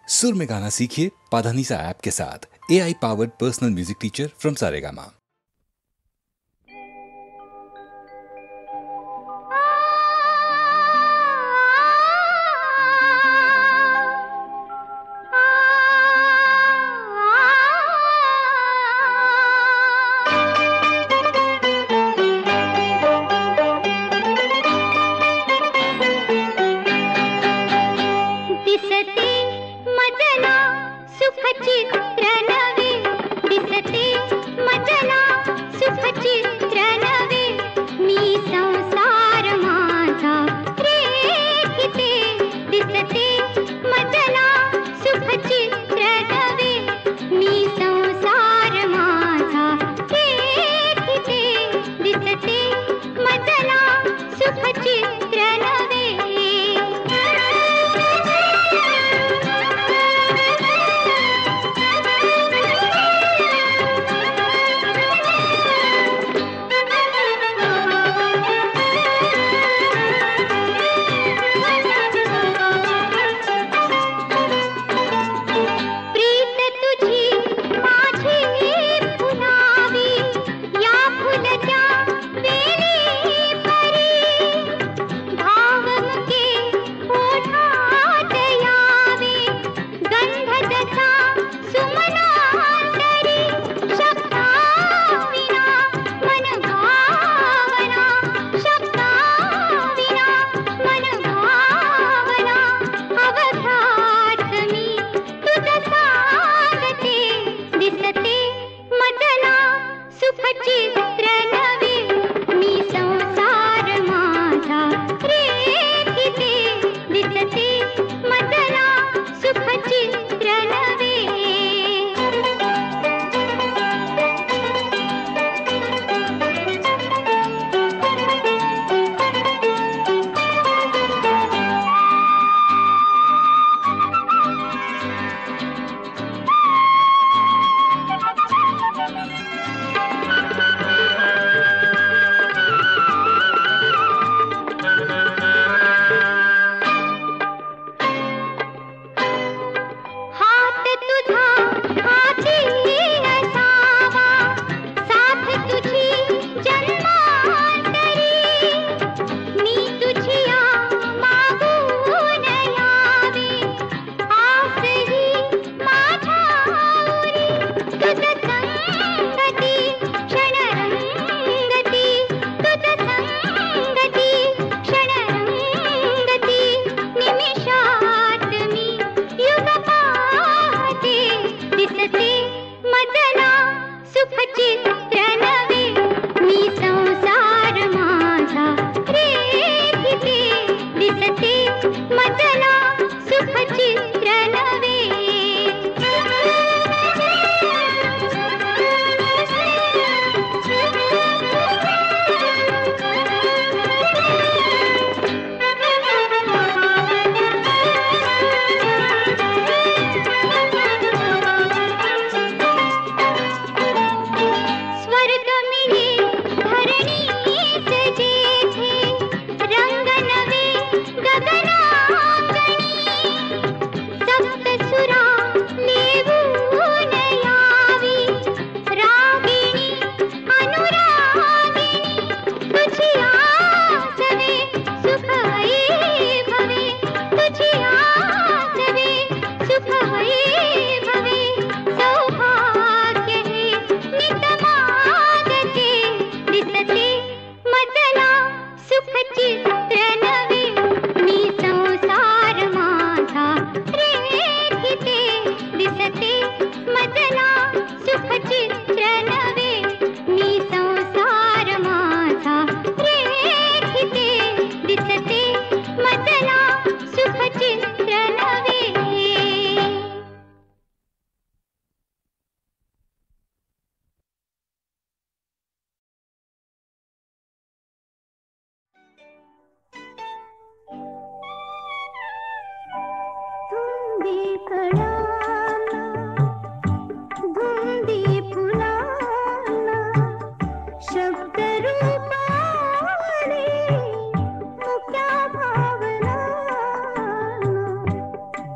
सुर में गाना सीखिए पाधानीसा ऐप के साथ। AI powered personal music teacher from Saregama.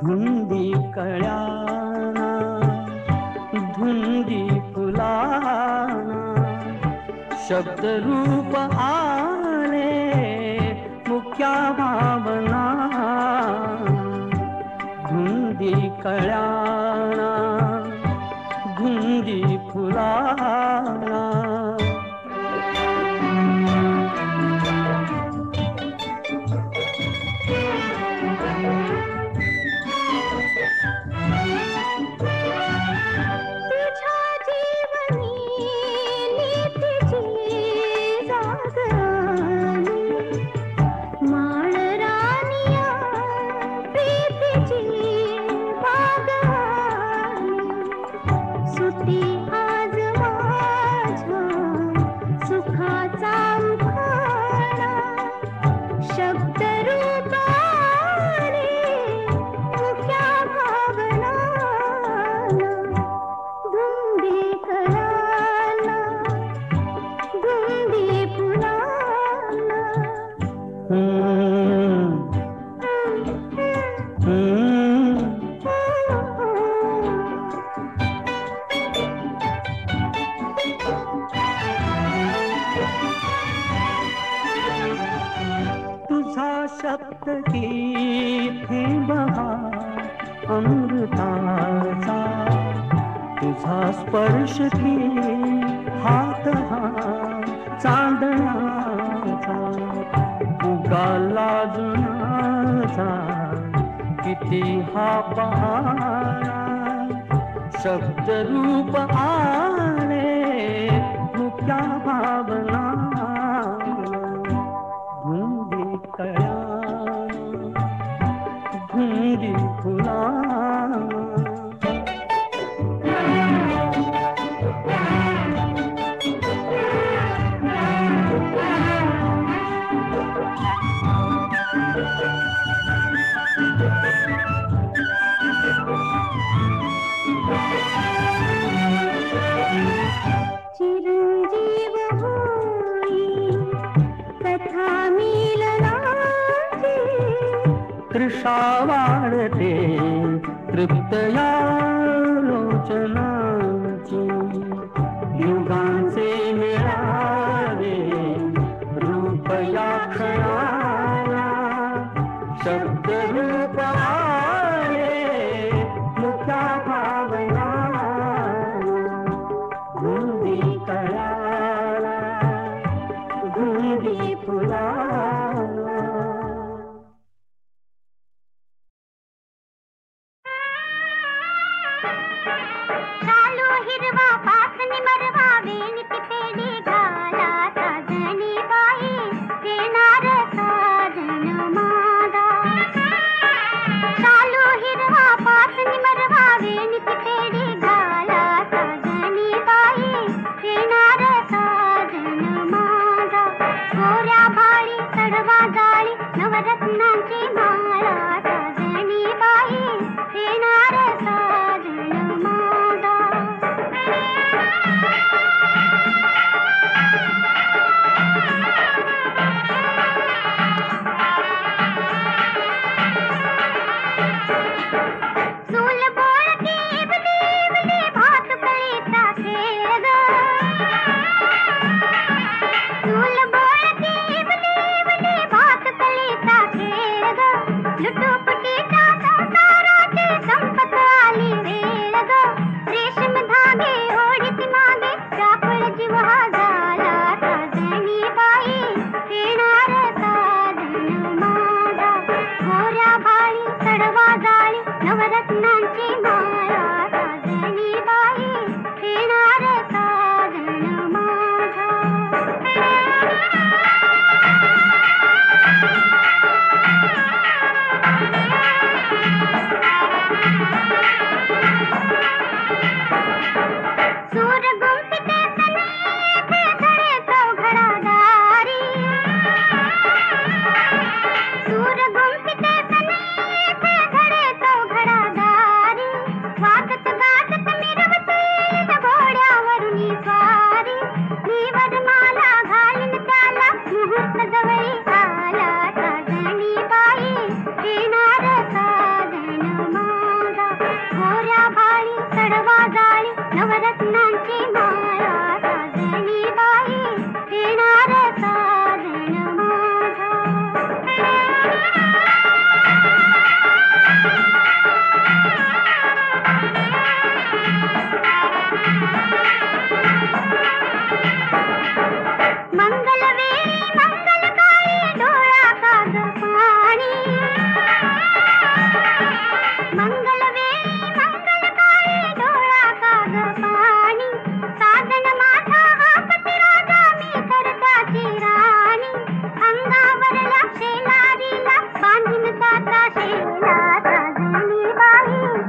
धुंदी कळ्याना धुंदी फुलाना शब्द रूप आले मुख्या भावना धुंदी कळ्याना धुंदी फुलाना स्पर्श की हात हा चांदण्याचा उगाला जुनाचा किती हा पहारा शब्द रूप आले मुख्या भावना धुंदी कळ्याना धुंदी फुलाना चिरंजीव होई कथा मिलनाची तृषा वाढते तृप्तया लोचनाची युगांचे मिळावे रूप या क्षणाला शब्द रूप आले मुख्या भावना धुंदी कळ्याना धुंदी फुलाना चालू हिरवा पासनी मरवा वेणीची पेढी घाला साजणी बाई येणार साजन माझा चालू हिरवा पासनी मरवा वेणीची पेढी घाला साजणी बाई येणार साजन माझा गोऱ्या भाळी चढवा जाळी नवरत्नांची माळा साजणी बाई येणार साजन माझा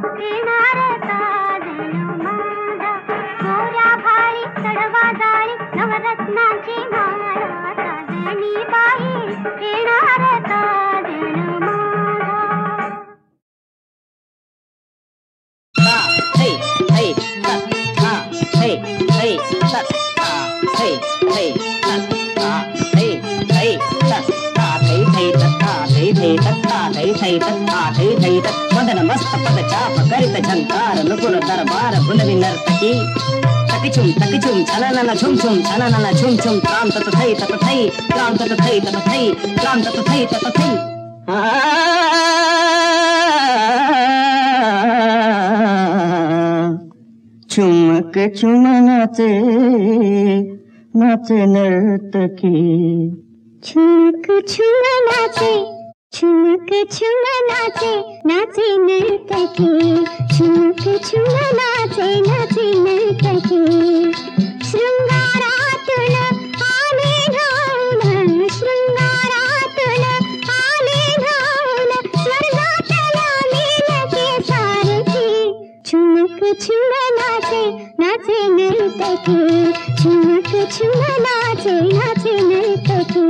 येणार साजन माझा गोऱ्या भाळी चढवा जाळी नवरत्नाची माळा साजनी बाई येणार साजन मदन मस्त पद चाप करित झंकार नुपुर दरबार भुलवी नर्तकी तकिचुम छननन झुम झुम छननन झुम झुम त्राम तत थई त्राम तत थई त्राम तत थई चुमक चुम नाचे नर्तकी छुमक छुम नाचे छुमक छुम नाचे नर्तकी छुमक छुम नाचे नर्तकी शृंगारातून आले धावून शृंगारातून आले धावून स्वर्गातल्या मेलके सारखी छुमक छुम नाचे नर्तकी छुमक छुम नाचे नर्तकी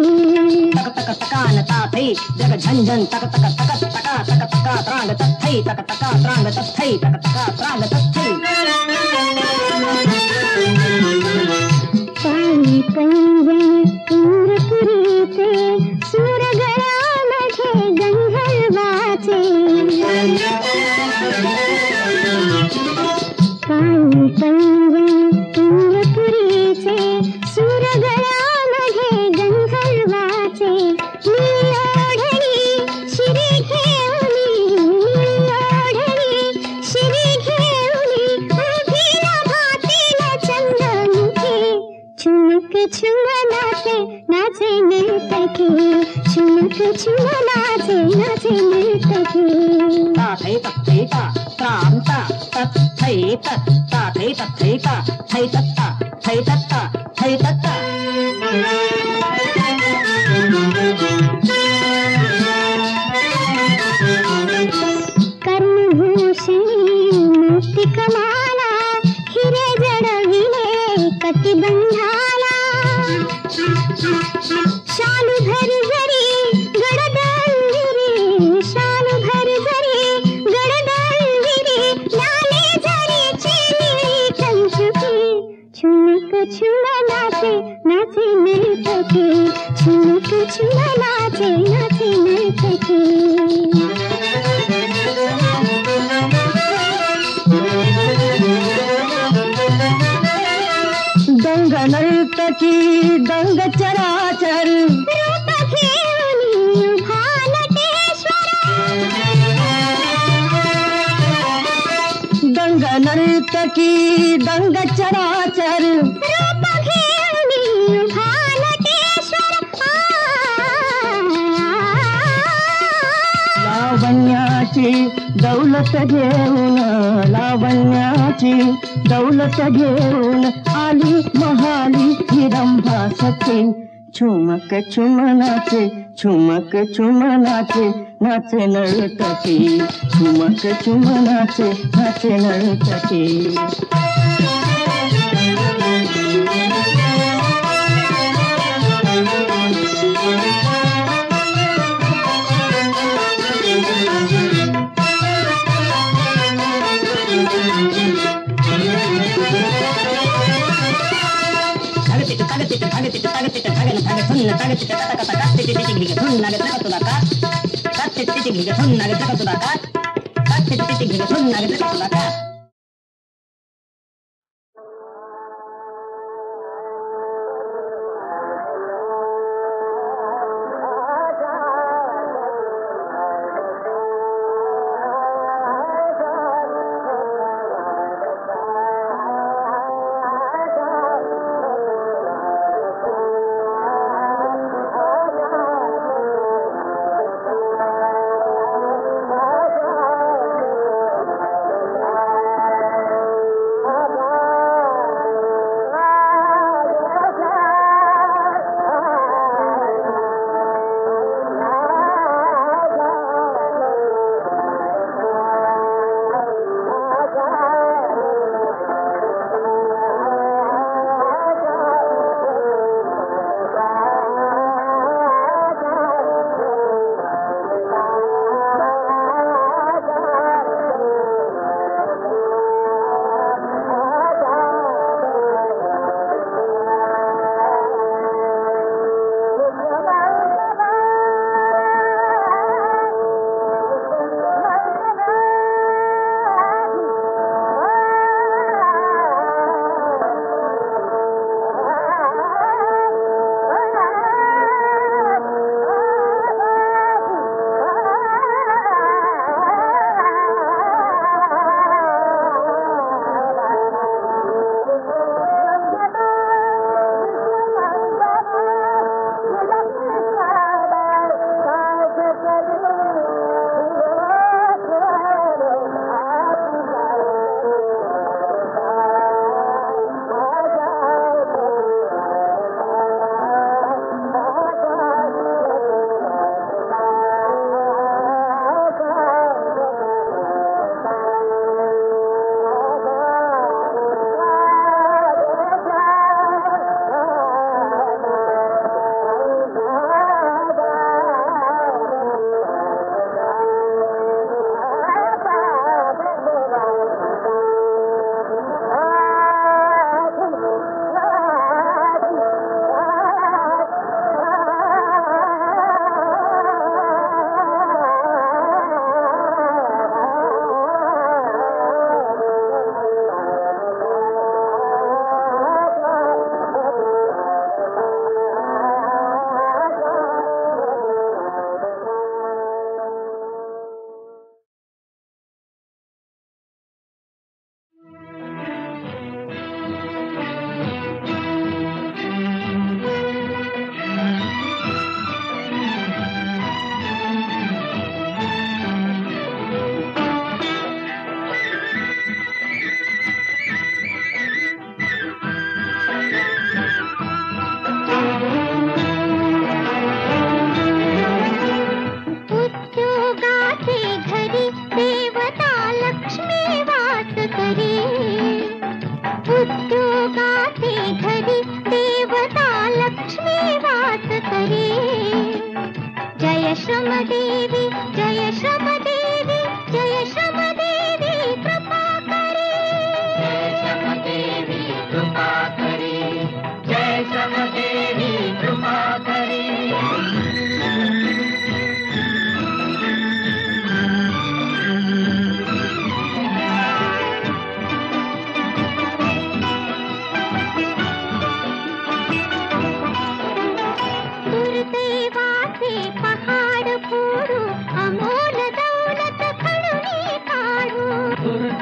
तक तक तकान ताथई जग झंझन तक तक तक तका तक तका त्रांग तथई तक तका त्रांग तथई तक तका त्रांग तथई काळी पंजन इंद्रपुरीचे सूरगळामध्ये गंधर्वाचे काळी पंजन इंद्रपुरीचे सूरगळामध्ये गंधर्वाचे निळोढरी शिरी घेऊनी उभीला भातीला चंद्रमुखी छुमक छुम नाचे नर्तकी छुमक छुम नाचे नर्तकी ताथई तथई ता त्राम ता तथई तत ताथई तथई ता थई तत्ता थई तत्ता थई तत्ता कर्णभूषणी मुक्तिकमाला हिरे जडविले कटिबंधाला शालू भर जरी गडदंगिरी शालू भर जरी गडदंगिरी लाले झरीची निळी कंचुकी छुमक छुम नाचे नर्तकी छुमक छुम नाचे नर्तकी दंग नर्तकी दंग चराचर रूप घेऊनी उभा नटेश्वर दंग नर्तकी दंग चराचर रूप घेऊनी उभा नटेश्वर लावण्याची दौलत घेऊन लावण्याची दौलत घेऊन आली महाली हिरंभा सखे छुमक छुम नाचे नाचे नर्तकी छुमक छुम नाचे नर्तकी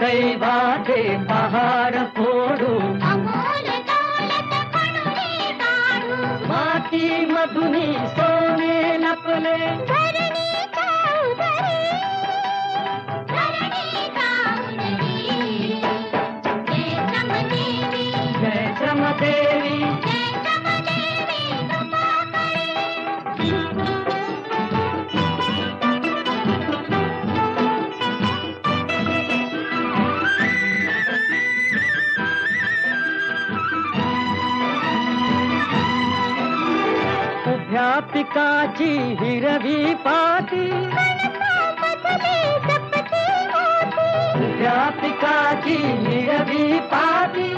दैवाचे पहाड फोडू अमोल दौलत पणुरी काढू माती मधुनी सोने लपले धरणीच्या उदरी जय समदेवी जय श्रमदेवी उभ्या पिकाची हिरवी पाती उभ्या पिकाची हिरवी पाती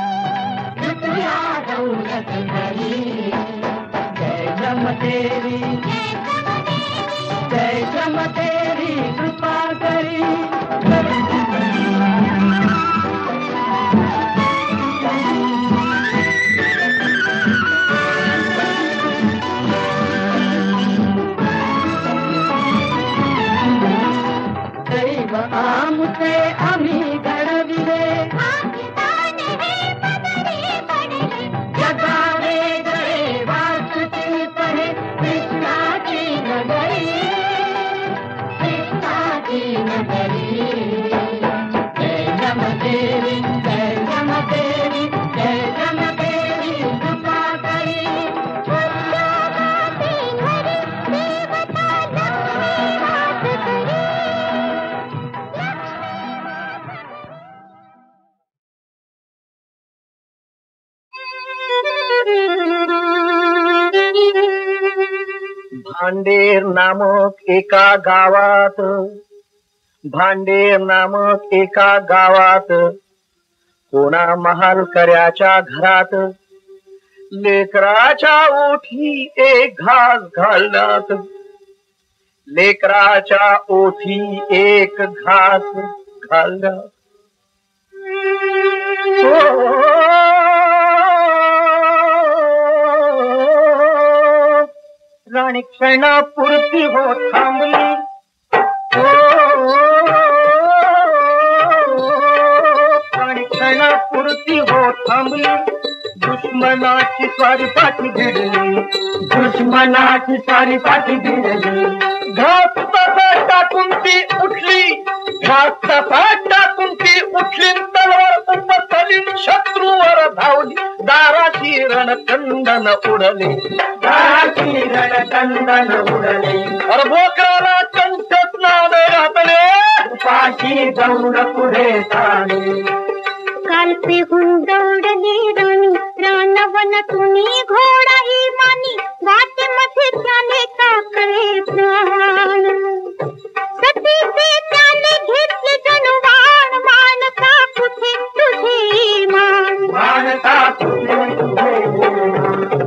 लुटुया दौलत घरी जय श्रमदेवी जय श्रमदेवी कृपा करी दैव आमुचे आम्ही घडविले जगावे गळे वासुची पहे कृष्णाची नगरी कृष्णाची नगरी जय श्रमदेवी जय श्रमदेवी जय श्रमदेवी कृपा करी भांडेर नामक एका गावात भांडेर नामक एका गावात कोणा महालकऱ्याच्या घरात लेकराच्या ओठी एक घास घालण्यात लेकराच्या ओठी एक घास घालण्यात राणी क्षणापुरती हो थांबली राणी क्षणापुरती हो थांबली दुश्मनाची स्वारी पाठी भिडली दुश्मनाची स्वारी पाठी भिडली घास तसा टाकून ती उठली घास तसा टाकून ती उठली तलवार उपसली शत्रूवर धावली दाराची रणकंदन उडले दाराची रणकंदन उडले बोकराला कंठच नावे घातले पाशी जाऊन पुढे चाले कालपेहून दौडली राणी रानवन तुम्ही घोडा इमानी वाटेमध्ये त्याने टाकले प्राण सतीचे त्याने घेतले जणू वाण मानता कुठे तुझे मान मानता कुठे तुझे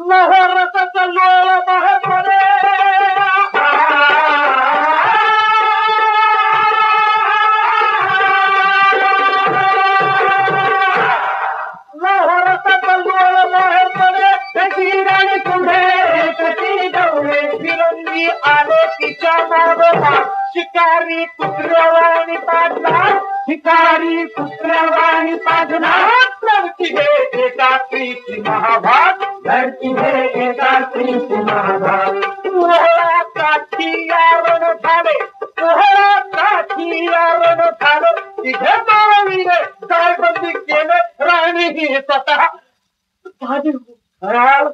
लहरचा लोळ बाहेर पडे आले तिच्या मागोमा शिकारी कुत्र्यावाणी पाजला शिकारी कुत्र्यावाणी पाजला धरती हे एका स्त्रीची महाभाग धरती हे एका स्त्रीची महाभाग मोहळा काठी यावण झाले मोहळा काठी यावण झालं तिघे मावीने जाळबंदी केले राणी ही स्वतः खराब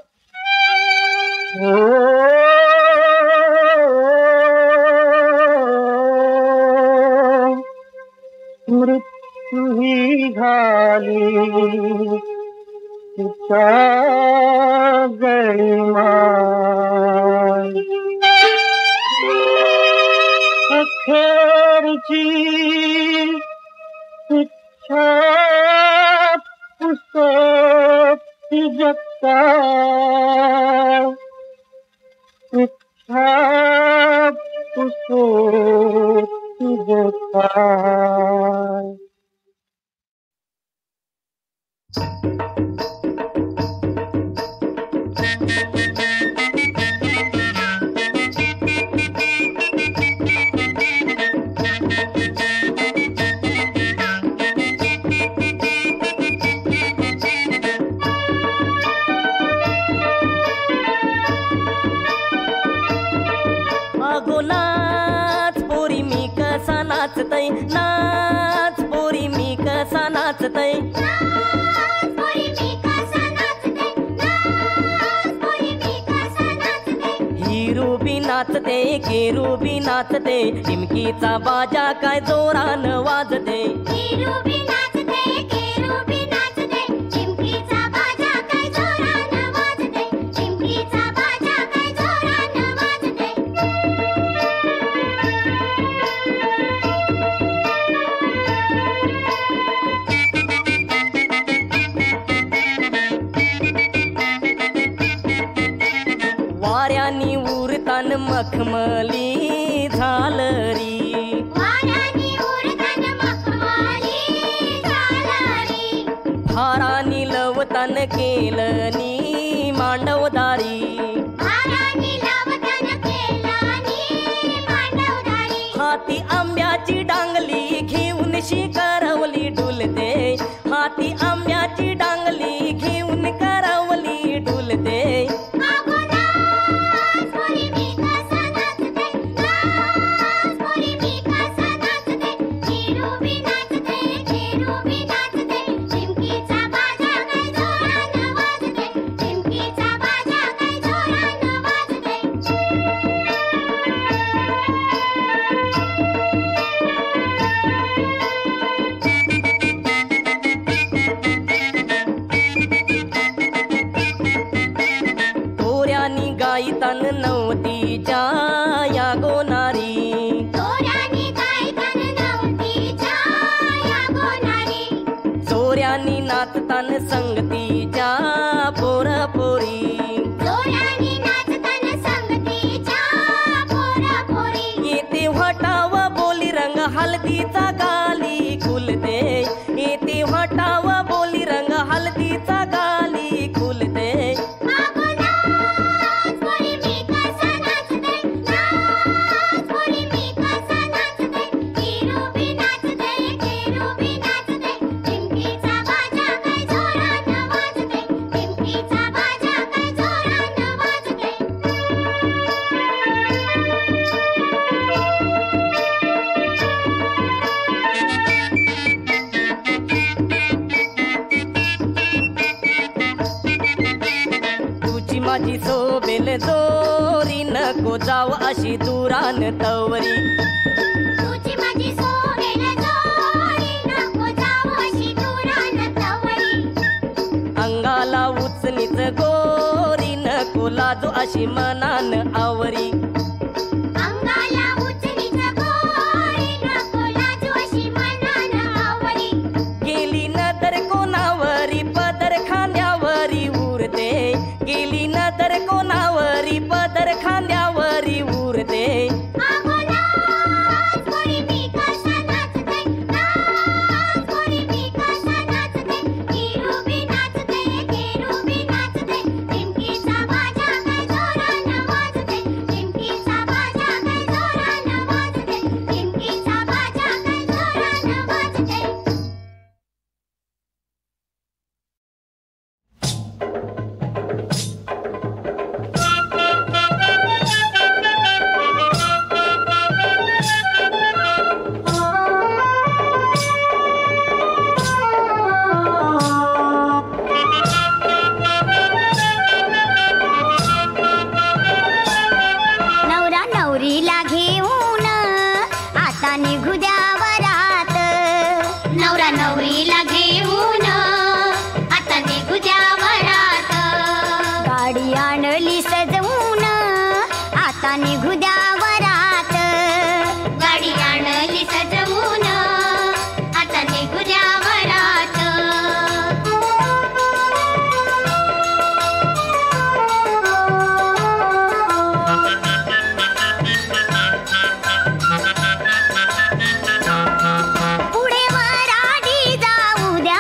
मृत्यू ही झाली तिच्या गळीमा अखेरची इच्छा पुसत जगता इच्छा पुसत जगता अगो नाच पोरी मी कसा नाचतय, नाच पोरी मी कसा नाचतय, हिरू बी नाचते केरू बी नाचते, टिमकीचा बाजा काय जोरान वाजते, वाऱ्यानी उरतान मखमली झालरी, भारानी लवतान केलनी मांडवदारी, हाती आंब्याची डांगली घेऊन शिकरवली डुलते, हाती आंब्याची डांगली घेऊन करवली डुलते, गायतान नवतीच्या या गोनारी, चोऱ्यानी नाचतान संगतीच्या पोरपोरी, येते व्हटाव बोली रंग हलदीचा गाली खुलते, येते व्हटाव बोली रंग हलदीचा गाली खुलते, माझी सोबेल जोरी नको जाव अशी दुरान तवरी, तुझी माझी सोबेल जोरी नको जाव अशी दुरान तवरी, अंगाला उचनीच गोरी नको लाजू अशी मनान आवरी, अंगाला उचनीच गोरी नको लाजू अशी मनान आवरी, गेली नदर कोणावरी पदर खांद्यावरी उरते, गेली नदर कोणावरी पदर खांद्यावरी उरते, पुढे वराडी जाऊ द्या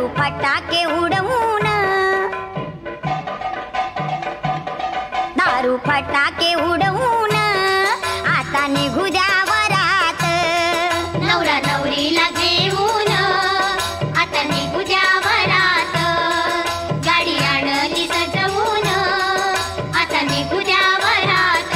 दारू फटाके उडवून दारू फटाके उडवून आता निघू द्या वरात नवरा नवरीला घेऊन आता निघू द्या वरात गाडी आणली सजवून आता निघू द्या वरात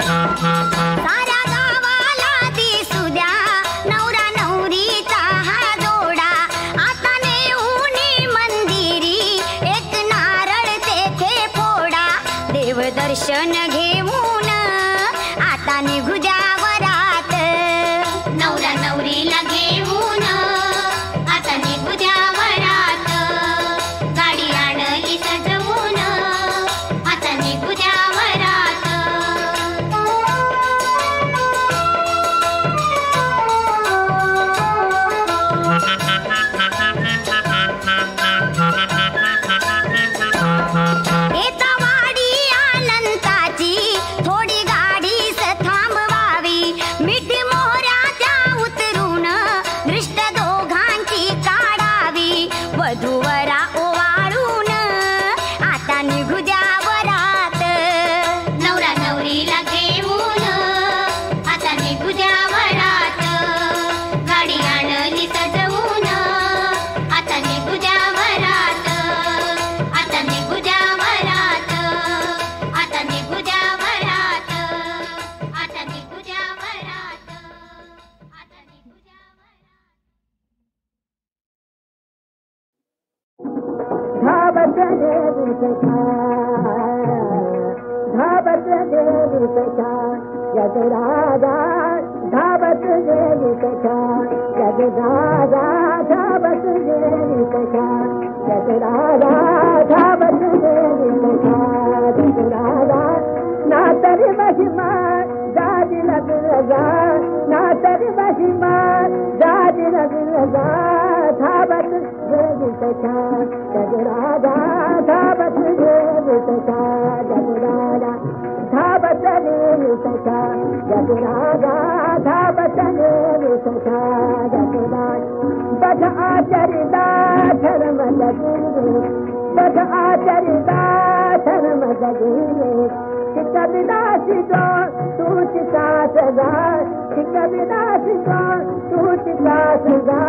साऱ्या गावाला दिसू द्या नवरा नवरीचा हा जोडा आता नेऊनी मंदिरी एक नारळ तेथे फोडा देवदर्शन घेऊन आता निघू द्या वरात नवरा नवरीला घेऊन आता निघू द्या वरात गाडी आणली सजवून आता निघू द्या वरात येता वाडी अनंताची थोडी गाडीस थांबवावी मीठ मोहऱ्याच्या उतरून दृष्ट दोघांची काढावी वधूवरा ओवाळून आता निघू द्या वरात नवरा नवरीला घेऊन आता निघू द्या वरात गाडी आणली सजवून आता निघू द्या वरात आता निघू द्या वरात आता निघू द्या वरात आता निघू द्या वरात आता निघू द्या धावत देवी सखा धावत देवी सखा यदराजा धावत देवी सखा यदराजा धावत देवी सखा यदराजा धावत देवी सखा यदराजा ना तरी महिमा जाजी लगा ना तरी महिमा जाजी लगा धावत देवी सखा जगराजा धावत देवी सखा जगराजा धावत देवी सखा जगराजा धावत देवी सखा जगराजा बध आचरिता धर्म जगीरे बध आचरिता धर्म जगीरे कविदासी जो तूच सदा कविदासी जो तूच सदा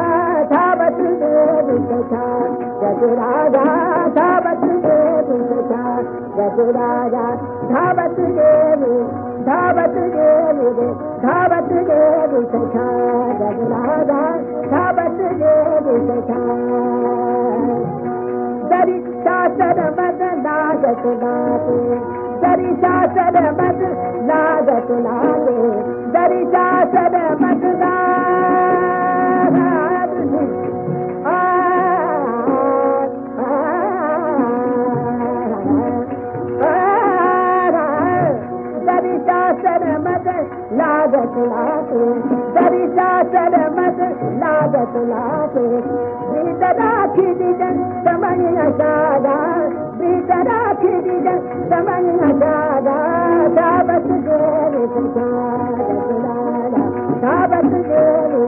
धावत देवी सखा जगराजा धावत देवी सखा जगराजा धावत देवी रे धावत देवी सखा जगराजा धावत देवी सखा दरी शासन मद लागत नाते दरी शासन मद लागत नाते दरी शासन मद दरी शासन मद लागत नाते दरी शासन मद लागत नाते राखी दिजन समय सादा बीत राखी दिजन समय सादा धावत देवी सखा जगराजा धावत देवी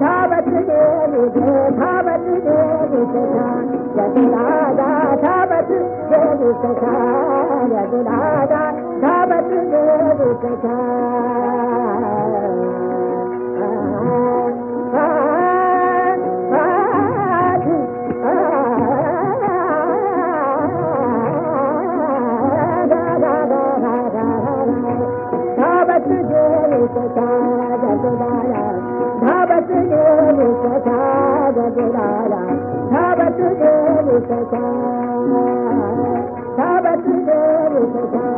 धावत देवी सखा जगराजा धावत देवी सखा जगराजा धावत देवी सखा धावत देवी सखा जगराजा धावत देवी सखा जगराजा धावत देवी सखा धावत देवी सखा